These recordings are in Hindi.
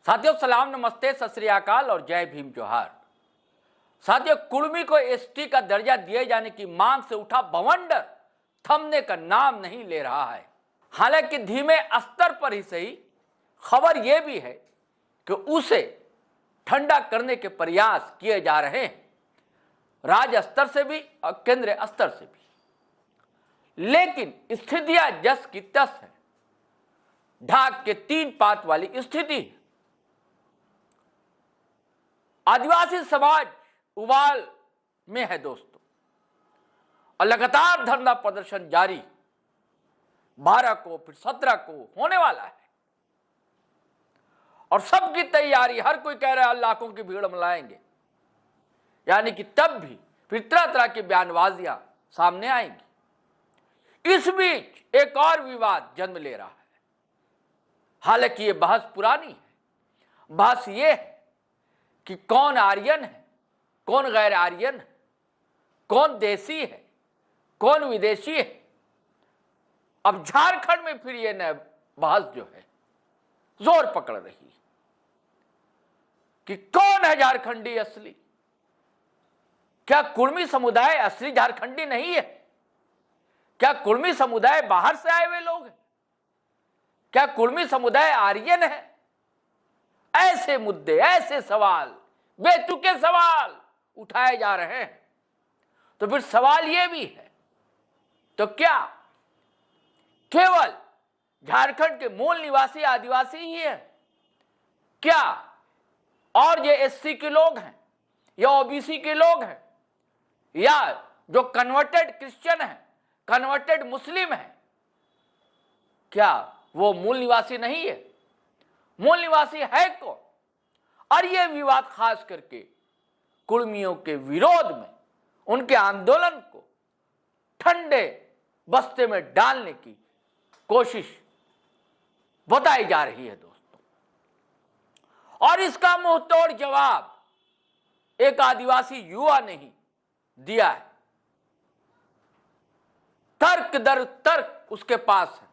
साथियों सलाम, नमस्ते, सत श्री अकाल और जय भीम जोहार। साथियों, कुर्मी को एसटी का दर्जा दिए जाने की मांग से उठा बवंडर थमने का नाम नहीं ले रहा है। हालांकि धीमे स्तर पर ही सही, खबर यह भी है कि उसे ठंडा करने के प्रयास किए जा रहे हैं, राज्य स्तर से भी और केंद्रीय स्तर से भी। लेकिन स्थितियां जस की तस है, ढाक के 3 पात वाली स्थिति है। आदिवासी समाज उबाल में है दोस्तों, और लगातार धरना प्रदर्शन जारी 12 को फिर 17 को होने वाला है। और सबकी तैयारी, हर कोई कह रहा है लाखों की भीड़ में लाएंगे, यानी कि तब भी फिर तरह तरह की बयानबाजियां सामने आएंगी। इस बीच एक और विवाद जन्म ले रहा है। हालांकि ये बहस पुरानी है, बहस ये है कि कौन आर्यन है, कौन गैर आर्यन है, कौन देसी है, कौन विदेशी है। अब झारखंड में फिर ये नया बहस जो है जोर पकड़ रही है कि कौन है झारखंडी असली। क्या कुर्मी समुदाय असली झारखंडी नहीं है? क्या कुर्मी समुदाय बाहर से आए हुए लोग हैं? क्या कुर्मी समुदाय आर्यन है? ऐसे मुद्दे, ऐसे सवाल, बेतुके सवाल उठाए जा रहे हैं। तो फिर सवाल यह भी है, तो क्या केवल झारखंड के मूल निवासी आदिवासी ही है? क्या और ये एससी के लोग हैं या ओबीसी के लोग हैं या जो कन्वर्टेड क्रिश्चियन है, कन्वर्टेड मुस्लिम है, क्या वो मूल निवासी नहीं है? मूल निवासी है कौन? और यह विवाद खास करके कुर्मियों के विरोध में, उनके आंदोलन को ठंडे बस्ते में डालने की कोशिश बताई जा रही है दोस्तों। और इसका मुंहतोड़ जवाब एक आदिवासी युवा ने ही दिया है। तर्क दर तर्क उसके पास है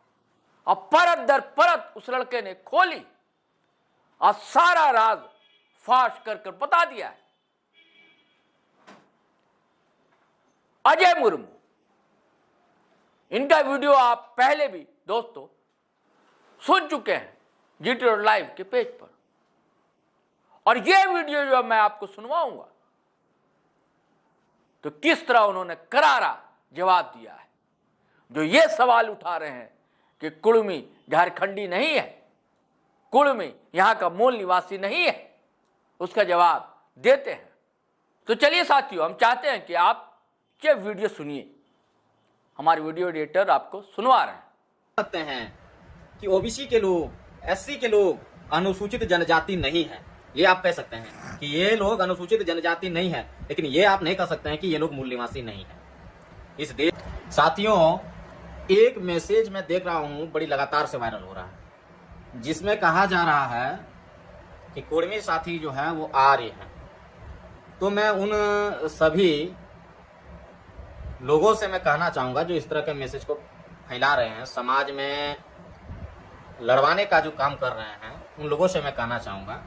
और परत दर परत उस लड़के ने खोली और सारा राज फाश कर बता दिया है। अजय मुर्मू, इनका वीडियो आप पहले भी दोस्तों सुन चुके हैं जीटी लाइव के पेज पर, और यह वीडियो जो मैं आपको सुनवाऊंगा तो किस तरह उन्होंने करारा जवाब दिया है। जो ये सवाल उठा रहे हैं कि कुर्मी झारखंडी नहीं है, कुर्मी यहां का मूल निवासी नहीं है, उसका जवाब देते हैं। तो चलिए साथियों, हम चाहते हैं कि आप ये वीडियो सुनिए। हमारे वीडियो एडिटर आपको सुनवा रहे हैं। सकते हैं कि ओबीसी के लोग, एससी के लोग अनुसूचित जनजाति नहीं है। ये आप कह सकते हैं कि ये लोग अनुसूचित जनजाति नहीं है, लेकिन ये आप नहीं कह सकते हैं कि ये लोग मूल निवासी नहीं है इस देश। साथियों, एक मैसेज मैं देख रहा हूं बड़ी लगातार से वायरल हो रहा है, जिसमें कहा जा रहा है कि कुर्मी साथी जो है वो आर्य हैं। तो मैं उन सभी लोगों से मैं कहना चाहूंगा जो इस तरह के मैसेज को फैला रहे हैं, समाज में लड़वाने का जो काम कर रहे हैं, उन लोगों से मैं कहना चाहूंगा,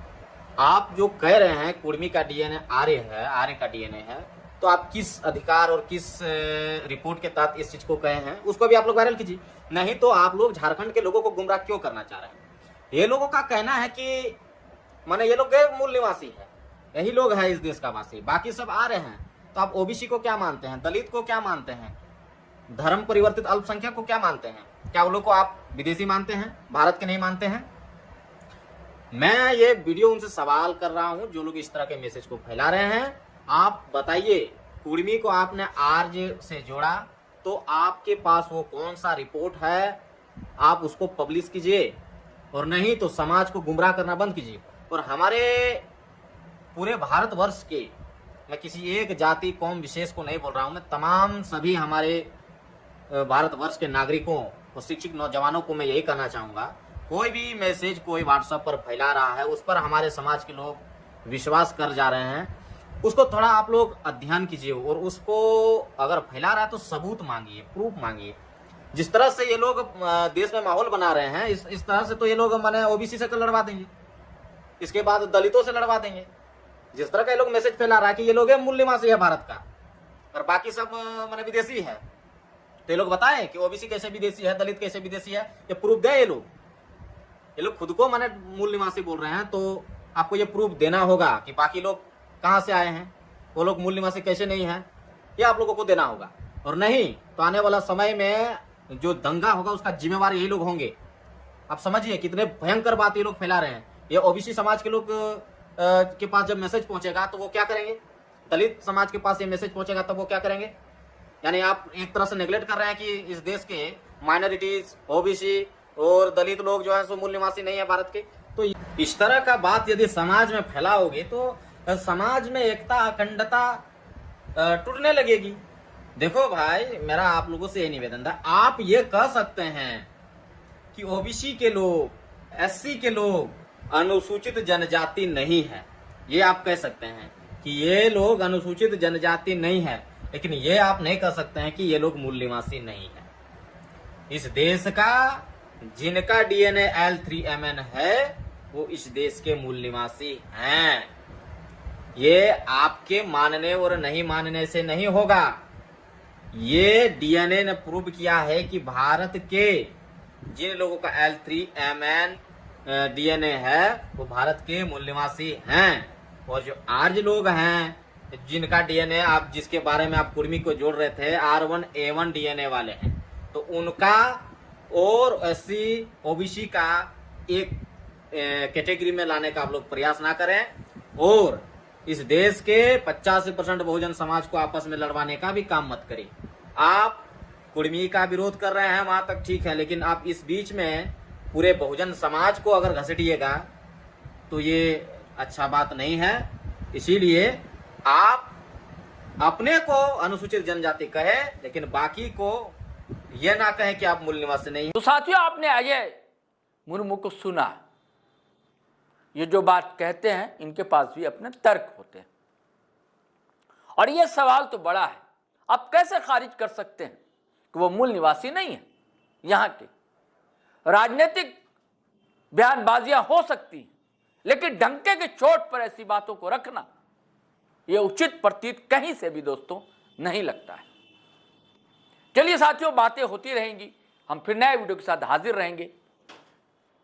आप जो कह रहे हैं कुर्मी का डीएनए आर्य है, आर्य का डीएनए है, तो आप किस अधिकार और किस रिपोर्ट के तहत इस चीज को कहे हैं, उसको भी आप लोग वायरल कीजिए। नहीं तो आप लोग झारखंड के लोगों को गुमराह क्यों करना चाह रहे हैं? ये लोगों का कहना है कि माने ये लोग गैर मूल निवासी है, यही लोग है इस देश का वासी, बाकी सब आ रहे हैं। तो आप ओबीसी को क्या मानते हैं, दलित को क्या मानते हैं, धर्म परिवर्तित अल्पसंख्यक को क्या मानते हैं? क्या उन लोग को आप विदेशी मानते हैं, भारत के नहीं मानते हैं? मैं ये वीडियो उनसे सवाल कर रहा हूं जो लोग इस तरह के मैसेज को फैला रहे हैं। आप बताइए, कुर्मी को आपने आर्य से जोड़ा तो आपके पास वो कौन सा रिपोर्ट है, आप उसको पब्लिश कीजिए, और नहीं तो समाज को गुमराह करना बंद कीजिए। और हमारे पूरे भारतवर्ष के, मैं किसी एक जाति कौम विशेष को नहीं बोल रहा हूं, मैं तमाम सभी हमारे भारतवर्ष के नागरिकों और शिक्षित नौजवानों को मैं यही कहना चाहूंगा, कोई भी मैसेज कोई व्हाट्सएप पर फैला रहा है, उस पर हमारे समाज के लोग विश्वास कर जा रहे हैं, उसको थोड़ा आप लोग अध्ययन कीजिए और उसको अगर फैला रहा है तो सबूत मांगिए, प्रूफ मांगिए। जिस तरह से ये लोग देश में माहौल बना रहे हैं, इस तरह से तो ये लोग माने ओबीसी से लड़वा देंगे। इसके बाद दलितों से लड़वा देंगे। जिस तरह का ये लोग मैसेज फैला रहा है कि ये लोग मूल निवासी है भारत का और बाकी सब माने विदेशी है, तो ये लोग बताएं कि ओबीसी कैसे विदेशी है, दलित कैसे विदेशी है, ये प्रूफ दे। ये लोग खुद को माने मूल निवासी बोल रहे हैं, तो आपको ये प्रूफ देना होगा कि बाकी लोग कहाँ से आए हैं, वो लोग मूल निवासी कैसे नहीं है, ये आप लोगों को देना होगा। और नहीं तो आने वाला समय में जो दंगा होगा उसका जिम्मेवार यही लोग होंगे। आप समझिए कितने भयंकर बात ये लोग फैला रहे हैं। ये ओबीसी समाज के लोग के पास जब मैसेज पहुंचेगा तो वो क्या करेंगे, दलित समाज के पास ये मैसेज पहुंचेगा तब वो क्या करेंगे। यानी आप एक तरह से नेग्लेक्ट कर रहे हैं कि इस देश के माइनॉरिटीज, ओबीसी और दलित लोग जो है सो मूल निवासी नहीं है भारत के। तो इस तरह का बात यदि समाज में फैलाओगे तो समाज में एकता, अखंडता टूटने लगेगी। देखो भाई, मेरा आप लोगों से ये निवेदन था, आप ये कह सकते हैं कि ओबीसी के लोग, एससी के लोग अनुसूचित जनजाति नहीं है, ये आप कह सकते हैं कि ये लोग अनुसूचित जनजाति नहीं है, लेकिन ये आप नहीं कह सकते हैं कि ये लोग मूल निवासी नहीं है। इस देश का जिनका डीएनए L3MN है वो इस देश के मूल निवासी हैं। ये आपके मानने और नहीं मानने से नहीं होगा, ये डीएनए ने प्रूव किया है कि भारत के जिन लोगों का L3MN डीएनए है वो भारत के मूल निवासी हैं। और जो आर्य लोग हैं जिनका डीएनए आप जिसके बारे में आप कुर्मी को जोड़ रहे थे R1A1 डीएनए वाले हैं, तो उनका और एससी ओबीसी का एक कैटेगरी में लाने का आप लोग प्रयास ना करें और इस देश के 85% बहुजन समाज को आपस में लड़वाने का भी काम मत करें। आप कुर्मी का विरोध कर रहे हैं वहां तक ठीक है, लेकिन आप इस बीच में पूरे बहुजन समाज को अगर घसीटिएगा तो ये अच्छा बात नहीं है। इसीलिए आप अपने को अनुसूचित जनजाति कहे लेकिन बाकी को यह ना कहें कि आप मूल निवासी नहीं हैं। तो साथियों, आपने अजय मुर्मू को सुना, ये जो बात कहते हैं इनके पास भी अपने तर्क होते हैं और ये सवाल तो बड़ा है, आप कैसे खारिज कर सकते हैं कि वो मूल निवासी नहीं है। यहाँ के राजनीतिक बयानबाजियां हो सकती हैं, लेकिन डंके के चोट पर ऐसी बातों को रखना ये उचित प्रतीत कहीं से भी दोस्तों नहीं लगता है। चलिए साथियों, बातें होती रहेंगी, हम फिर नए वीडियो के साथ हाजिर रहेंगे,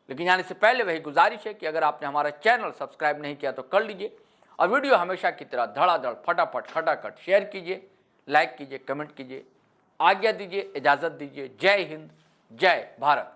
लेकिन जाने से पहले वही गुजारिश है कि अगर आपने हमारा चैनल सब्सक्राइब नहीं किया तो कर लीजिए और वीडियो हमेशा की तरह धड़ाधड़ फटाफट खटाखट शेयर कीजिए, लाइक कीजिए, कमेंट कीजिए। आज्ञा दीजिए, इजाज़त दीजिए। जय हिंद, जय भारत।